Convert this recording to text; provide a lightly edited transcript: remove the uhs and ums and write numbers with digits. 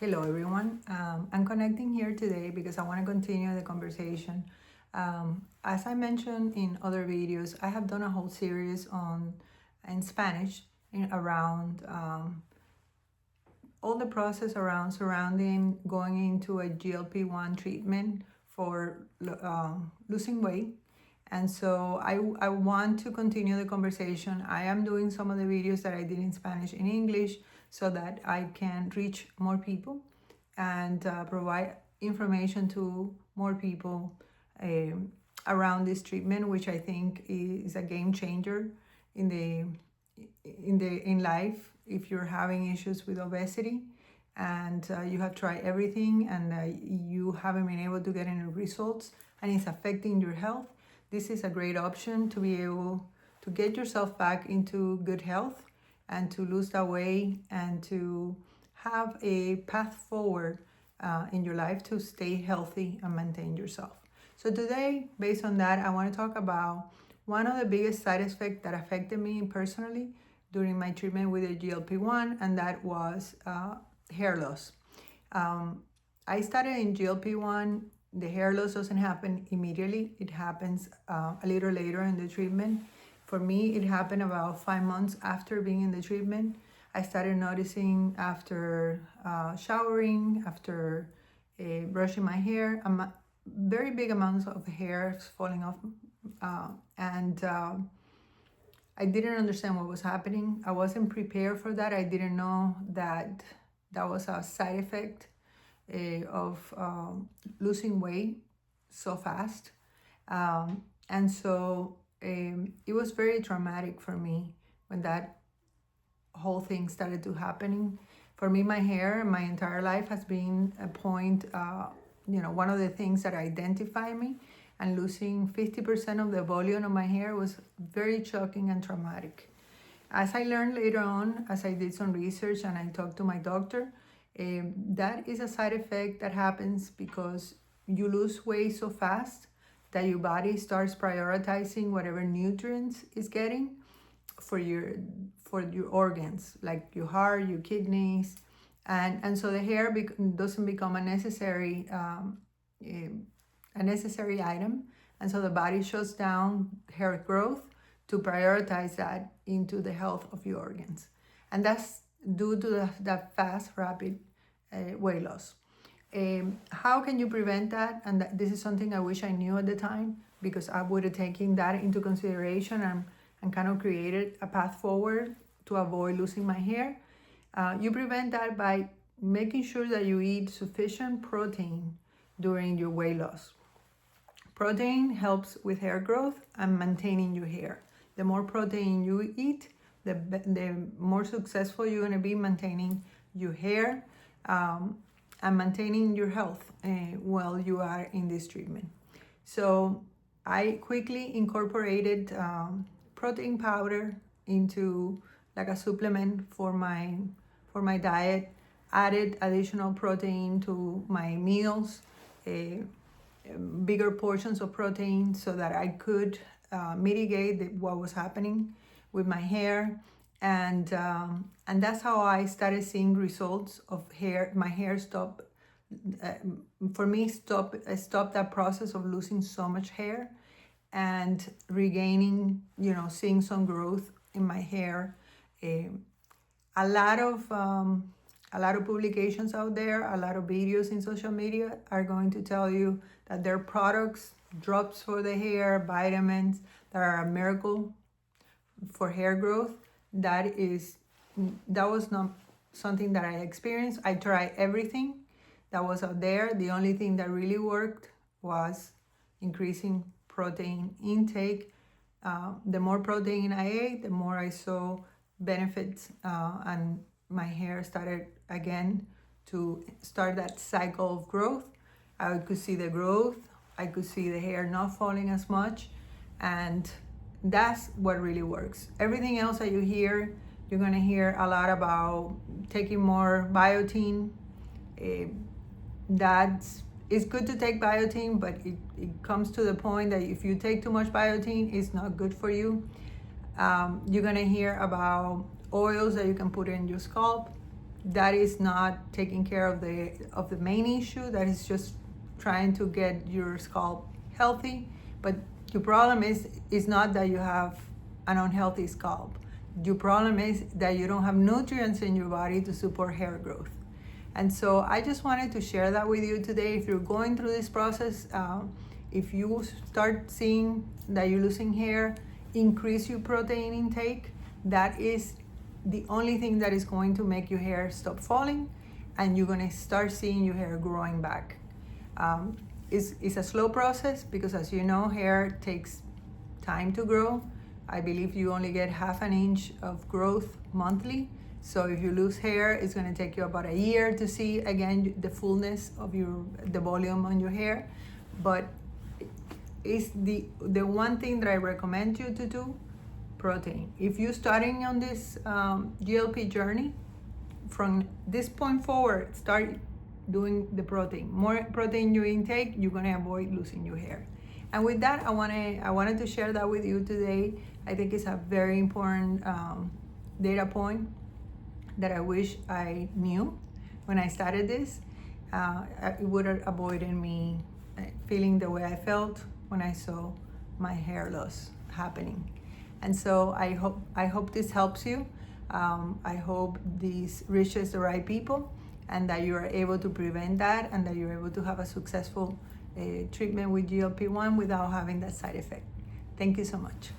Hello everyone. I'm connecting here today because I want to continue the conversation. As I mentioned in other videos, I have done a whole series on in Spanish around all the process around surrounding going into a GLP-1 treatment for losing weight. And so I want to continue the conversation. I am doing some of the videos that I did in Spanish in English so that I can reach more people and provide information to more people around this treatment, which I think is a game changer in life if you're having issues with obesity and you have tried everything and you haven't been able to get any results and it's affecting your health. This is a great option to be able to get yourself back into good health and to lose that weight and to have a path forward in your life to stay healthy and maintain yourself. So today, based on that, I want to talk about one of the biggest side effects that affected me personally during my treatment with the GLP-1, and that was hair loss. I started in GLP-1. The hair loss doesn't happen immediately. It happens a little later in the treatment. For me, it happened about 5 months after being in the treatment. I started noticing after showering, after brushing my hair, very big amounts of hair falling off. And I didn't understand what was happening. I wasn't prepared for that. I didn't know that that was a side effect of losing weight so fast. And so it was very traumatic for me when that whole thing started to happening. For me, my hair, my entire life has been a point, one of the things that identify me, and losing 50% of the volume of my hair was very shocking and traumatic. As I learned later on, as I did some research and I talked to my doctor, that is a side effect that happens because you lose weight so fast that your body starts prioritizing whatever nutrients it's getting for your organs, like your heart, your kidneys, and so the hair doesn't become a necessary item, and so the body shuts down hair growth to prioritize that into the health of your organs, and that's due to that fast, rapid weight loss. How can you prevent that? And this is something I wish I knew at the time, because I would have taken that into consideration and kind of created a path forward to avoid losing my hair. You prevent that by making sure that you eat sufficient protein during your weight loss. Protein helps with hair growth and maintaining your hair. The more protein you eat, the more successful you're going to be maintaining your hair and maintaining your health while you are in this treatment. So I quickly incorporated protein powder into like a supplement for my diet, added additional protein to my meals, bigger portions of protein so that I could mitigate what was happening with my hair, and that's how I started seeing results of hair. My hair stopped stop that process of losing so much hair and regaining, seeing some growth in my hair. A lot of publications out there, a lot of videos in social media are going to tell you that their products, drops for the hair, vitamins that are a miracle for hair growth. That was not something that I experienced. I tried everything that was out there. The only thing that really worked was increasing protein intake. The more protein I ate, the more I saw benefits, and my hair started again to start that cycle of growth. I could see the growth. I could see the hair not falling as much, and that's what really works. Everything else that you hear, you're going to hear a lot about taking more biotin. It's good to take biotin, but it comes to the point that if you take too much biotin, it's not good for you. You're going to hear about oils that you can put in your scalp. that is not taking care of the main issue. That is just trying to get your scalp healthy. But your problem is not that you have an unhealthy scalp. Your problem is that you don't have nutrients in your body to support hair growth. And so I just wanted to share that with you today. If you're going through this process, if you start seeing that you're losing hair, increase your protein intake. That is the only thing that is going to make your hair stop falling, and you're going to start seeing your hair growing back. It's a slow process because, as you know, hair takes time to grow. I believe you only get half an inch of growth monthly. So if you lose hair, it's going to take you about a year to see again the fullness of the volume on your hair. But it's the one thing that I recommend you to do: protein. If you're starting on this GLP journey, from this point forward, start doing the protein. More protein you intake, you're gonna avoid losing your hair. And with that, I wanted to share that with you today. I think it's a very important data point that I wish I knew when I started this. It would have avoided me feeling the way I felt when I saw my hair loss happening. And so I hope this helps you. I hope this reaches the right people, and that you are able to prevent that, and that you're able to have a successful treatment with GLP-1 without having that side effect. Thank you so much.